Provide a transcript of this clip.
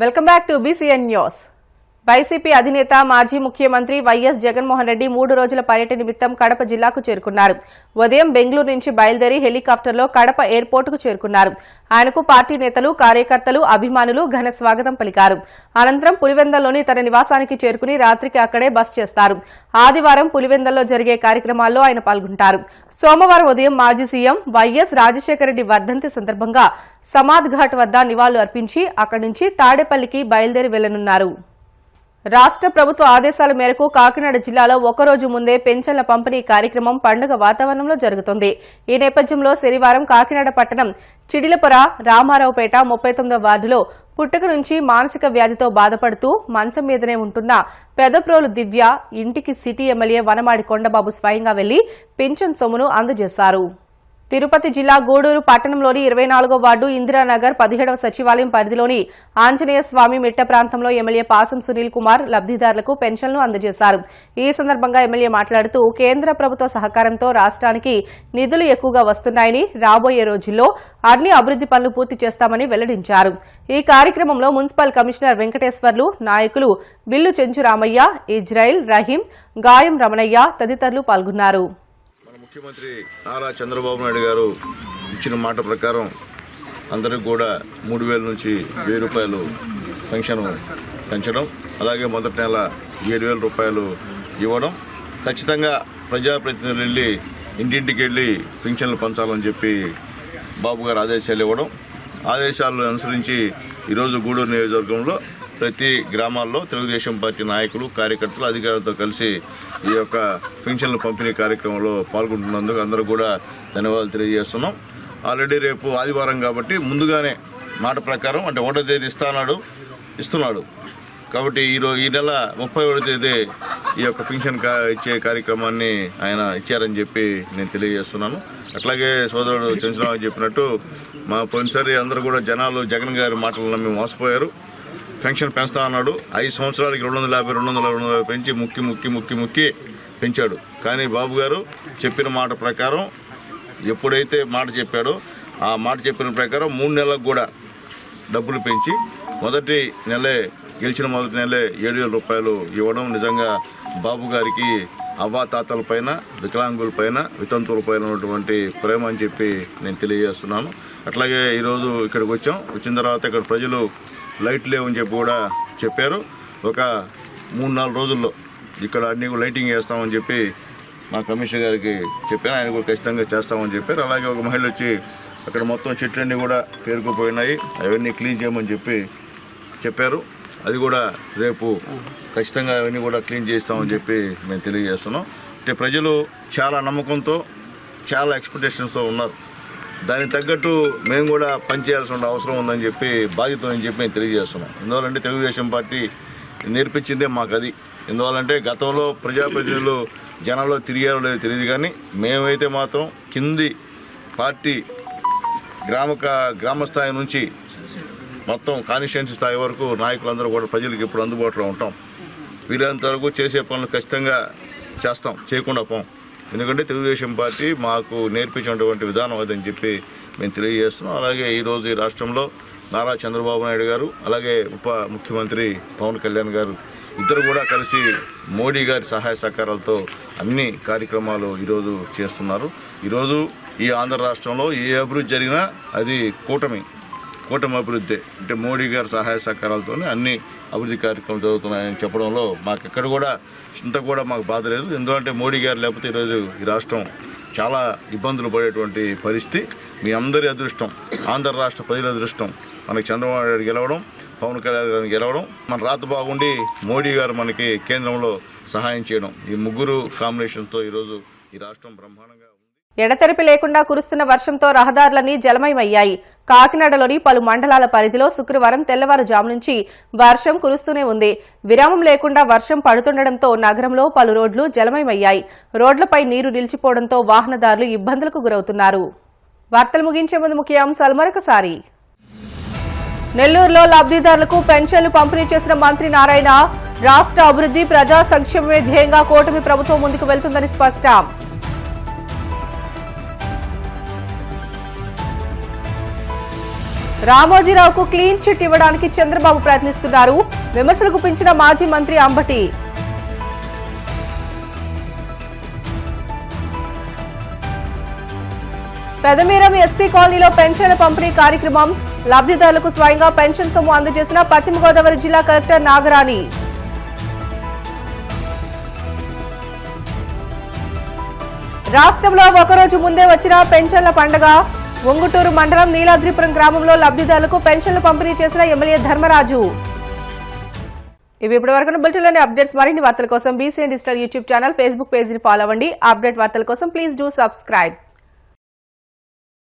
Welcome back to BCN news. YCP అధినేత మాజీ ముఖ్యమంత్రి వైఎస్ జగన్మోహన్ రెడ్డి 3 రోజుల పర్యటన నిమిత్తం కడప జిల్లాకు చేరుకున్నారు. ఉదయం బెంగళూరు నుంచి బయలుదేరి హెలికాప్టర్లో కడప ఎయిర్పోర్టుకు చేరుకున్నారు. ఆయనకు పార్టీ నేతలు, కార్యకర్తలు, అభిమానులు ఘన స్వాగతం పలికారు. అనంతరం పులివెందల్లోని తన నివాసానికి చేరుకుని రాత్రికి అక్కడే బస చేస్తారు. ఆదివారం పులివెందల్లో జరిగే కార్యక్రమాల్లో ఆయన పాల్గొంటారు. సోమవారం ఉదయం మాజీ సీఎం వైఎస్ రాజశేఖర రెడ్డి వర్ధంతి సందర్భంగా సమాధ్ ఘాట్ వద్ద నివాళులు అర్పించి అక్కడి నుంచి తాడేపల్లికి బయలుదేరి వెళ్లనున్నారు. రాష్ట్ర ప్రభుత్వ ఆదేశాల మేరకు కాకినాడ జిల్లాలో ఒకరోజు ముందే పెన్షన్ల పంపిణీ కార్యక్రమం పండుగ వాతావరణంలో జరుగుతుంది. ఈ నేపథ్యంలో శనివారం కాకినాడ పట్టణం చిడిలపుర రామారావుపేట 39వ వార్డులో పుట్టుక నుంచి మానసిక వ్యాధితో బాధపడుతూ మంచం మీదనే ఉంటున్న పెదప్రోలు దివ్య ఇంటికి సిటీ ఎమ్మెల్యే వనమాడి కొండబాబు స్వయంగా వెళ్లి పింఛన్ సొమ్మును అందజేశారు. తిరుపతి జిల్లా గూడూరు పట్టణంలోని 24వ వార్డు ఇందిరానగర్ 17వ సచివాలయం పరిధిలోని ఆంజనేయ స్వామి మిట్ట ప్రాంతంలో ఎమ్మెల్యే పాసం సునీల్ కుమార్ లబ్దిదారులకు పెన్షన్లు అందజేశారు. ఈ సందర్భంగా ఎమ్మెల్యే మాట్లాడుతూ కేంద్ర ప్రభుత్వ సహకారంతో రాష్ట్రానికి నిధులు ఎక్కువగా వస్తున్నాయని, రాబోయే రోజుల్లో అన్ని అభివృద్ది పనులు పూర్తి చేస్తామని వెల్లడించారు. ఈ కార్యక్రమంలో మున్సిపల్ కమిషనర్ వెంకటేశ్వర్లు, నాయకులు బిల్లు చెంచురామయ్య, ఇజ్రాయిల్, రహీం, గాయం రమణయ్య తదితరులు పాల్గొన్నారు. ముఖ్యమంత్రి నారా చంద్రబాబు నాయుడు గారు ఇచ్చిన మాట ప్రకారం అందరికి కూడా 3,000 నుంచి 1,000 రూపాయలు పెన్షన్ పెంచడం, అలాగే మొదటి నెల 7,000 రూపాయలు ఇవ్వడం, ఖచ్చితంగా ప్రజాప్రతినిధులు వెళ్ళి ఇంటింటికి వెళ్ళి పెన్షన్లు పంచాలని చెప్పి బాబు గారు ఆదేశాలు ఇవ్వడం, ఆదేశాలను అనుసరించి ఈరోజు గూడూరు నియోజకవర్గంలో ప్రతి గ్రామాల్లో తెలుగుదేశం పార్టీ నాయకులు, కార్యకర్తలు, అధికారులతో కలిసి ఈ యొక్క పెన్షన్ల పంపిణీ కార్యక్రమంలో పాల్గొంటున్నందుకు అందరూ కూడా ధన్యవాదాలు తెలియజేస్తున్నాం. ఆల్రెడీ రేపు ఆదివారం కాబట్టి ముందుగానే మాట ప్రకారం అంటే 1వ తేదీ ఇస్తున్నాడు కాబట్టి ఈ నెల 31వ తేదీ ఈ యొక్క పెన్షన్ ఇచ్చే కార్యక్రమాన్ని ఆయన ఇచ్చారని చెప్పి నేను తెలియజేస్తున్నాను. అట్లాగే సోదరుడు చంద్రబాబు చెప్పినట్టు మా పోయినసారి అందరూ కూడా జనాలు జగన్ గారి మాటలు నమ్మి మోసపోయారు. పెన్షన్ పెంచుతా అన్నాడు. 5 సంవత్సరాలకి 250 పెంచి ముక్కి పెంచాడు. కానీ బాబు గారు చెప్పిన మాట ప్రకారం ఎప్పుడైతే మాట చెప్పాడో ఆ మాట చెప్పిన ప్రకారం 3 నెలలకు కూడా డబ్బులు పెంచి గెలిచిన మొదటి నెలే 7,000 రూపాయలు ఇవ్వడం నిజంగా బాబు గారికి అవ్వాతాతలపైన, వికలాంగులపైన, వితంతువులపైన ఉన్నటువంటి ప్రేమ అని చెప్పి నేను తెలియజేస్తున్నాను. అట్లాగే ఈరోజు ఇక్కడికి వచ్చిన తర్వాత ఇక్కడ ప్రజలు లైట్ లేవని చెప్పి కూడా చెప్పారు. ఒక 3-4 రోజుల్లో ఇక్కడ అన్ని లైటింగ్ వేస్తామని చెప్పి మా కమిషనర్ గారికి చెప్పాను. ఆయన కూడా ఖచ్చితంగా చేస్తామని చెప్పారు. అలాగే ఒక మహిళ వచ్చి అక్కడ మొత్తం చెట్లన్నీ కూడా పేరుకుపోయినాయి, అవన్నీ క్లీన్ చేయమని చెప్పారు. అది కూడా రేపు ఖచ్చితంగా అవన్నీ కూడా క్లీన్ చేస్తామని చెప్పి మేము తెలియజేస్తున్నాం. అంటే ప్రజలు చాలా నమ్మకంతో, చాలా ఎక్స్పెక్టేషన్స్తో ఉన్నారు. దానికి తగ్గట్టు మేము కూడా పనిచేయాల్సిన అవసరం ఉందని చెప్పి, బాధ్యత అని చెప్పి మేము తెలియజేస్తున్నాం. ఎందువల్లంటే తెలుగుదేశం పార్టీ నేర్పించిందే మాకు అది. ఎందువల్లంటే గతంలో ప్రజాప్రతినిధులు జనాల్లో తిరిగారో లేదో తెలియదు, కానీ మేమైతే మాత్రం కింది పార్టీ గ్రామ స్థాయి నుంచి మొత్తం కాన్స్టిట్యుయెన్సీ స్థాయి వరకు నాయకులందరూ కూడా ప్రజలకు ఎప్పుడు అందుబాటులో ఉంటాం. వీళ్ళంత వరకు చేసే పనులు ఖచ్చితంగా చేస్తాం, చేయకుండా పోం. ఎందుకంటే తెలుగుదేశం పార్టీ మాకు నేర్పించినటువంటి విధానం అదని చెప్పి మేము తెలియజేస్తున్నాం. అలాగే ఈరోజు ఈ రాష్ట్రంలో నారా చంద్రబాబు నాయుడు గారు, అలాగే ఉప ముఖ్యమంత్రి పవన్ కళ్యాణ్ గారు ఇద్దరు కూడా కలిసి మోడీ గారి సహాయ సహకారాలతో అన్ని కార్యక్రమాలు ఈరోజు చేస్తున్నారు. ఈరోజు ఈ ఆంధ్ర రాష్ట్రంలో ఏ అభివృద్ధి జరిగినా అది కూటమి అభివృద్ధి. అంటే మోడీ గారి సహాయ సహకారాలతోనే అన్ని అభివృద్ధి కార్యక్రమాలు జరుగుతున్నాయని చెప్పడంలో మాకు ఎక్కడ కూడా ఇంత కూడా మాకు బాధ లేదు. ఎందుకంటే మోడీ గారు లేకపోతే ఈరోజు ఈ రాష్ట్రం చాలా ఇబ్బందులు పడేటువంటి పరిస్థితి. మీ అందరి అదృష్టం, ఆంధ్ర రాష్ట్ర ప్రజల అదృష్టం, మనకి చంద్రబాబు నాయుడు గెలవడం, పవన్ కళ్యాణ్ గారిని గెలవడం, మన రాత బాగుండి మోడీ గారు మనకి కేంద్రంలో సహాయం చేయడం, ఈ ముగ్గురు కాంబినేషన్తో ఈరోజు ఈ రాష్ట్రం బ్రహ్మాండంగా ఉంది. ఎడతెరిపి లేకుండా కురుస్తున్న వర్షంతో రహదారులన్నీ జలమయమయ్యాయి. కాకినాడలోని పలు మండలాల పరిధిలో శుక్రవారం తెల్లవారుజాము నుంచి వర్షం కురుస్తూనే ఉంది. విరామం లేకుండా వర్షం పడుతుండటంతో నగరంలో పలు రోడ్లు జలమయమయ్యాయి. రోడ్లపై నీరు నిలిచిపోవడంతో వాహనదారులు ఇబ్బందులకు గురవుతున్నారు. వార్తలు ముగించే ముందు ముఖ్యాంశాలు మరొకసారి. నెల్లూరులో లబ్దిదారులకు పెన్షన్లు పంపిణీ చేసిన మంత్రి నారాయణ, రాష్ట్ర అభివృద్ధి, ప్రజా సంక్షేమమే ధ్యేయంగా కూటమి ప్రభుత్వం ముందుకు వెళ్తుందని స్పష్టం. రామోజీరావుకు క్లీన్ చిట్ ఇవ్వడానికి చంద్రబాబు ప్రయత్నిస్తున్నారు. విమర్శలు గుప్పించిన మాజీ మంత్రి అంబటి. పెదమీరం ఎస్సీ కాలనీలో పెన్షన్ల పంపిణీ కార్యక్రమం. లబ్ధిదారులకు స్వయంగా పెన్షన్ సొమ్ము అందజేసిన పశ్చిమ గోదావరి జిల్లా కలెక్టర్ నాగరాణి. రాష్ట్రంలో ఒకరోజు ముందే వచ్చిన పెన్షన్ల పండుగ. ఉంగుటూరు మండలం నీలాద్రిపురం గ్రామంలో లబ్ధిదారులకు పెన్షన్లు పంపిణీ చేసిన ఎమ్మెల్యే ధర్మరాజు. ఇవి ఇప్పటివరకు బులెటిన్లోని అప్డేట్స్. మరిన్ని వార్తల కోసం BCN digital YouTube channel, Facebook పేజీని ఫాలో అవ్వండి. అప్డేట్ వార్తల కోసం ప్లీజ్ డూ సబ్స్క్రైబ్.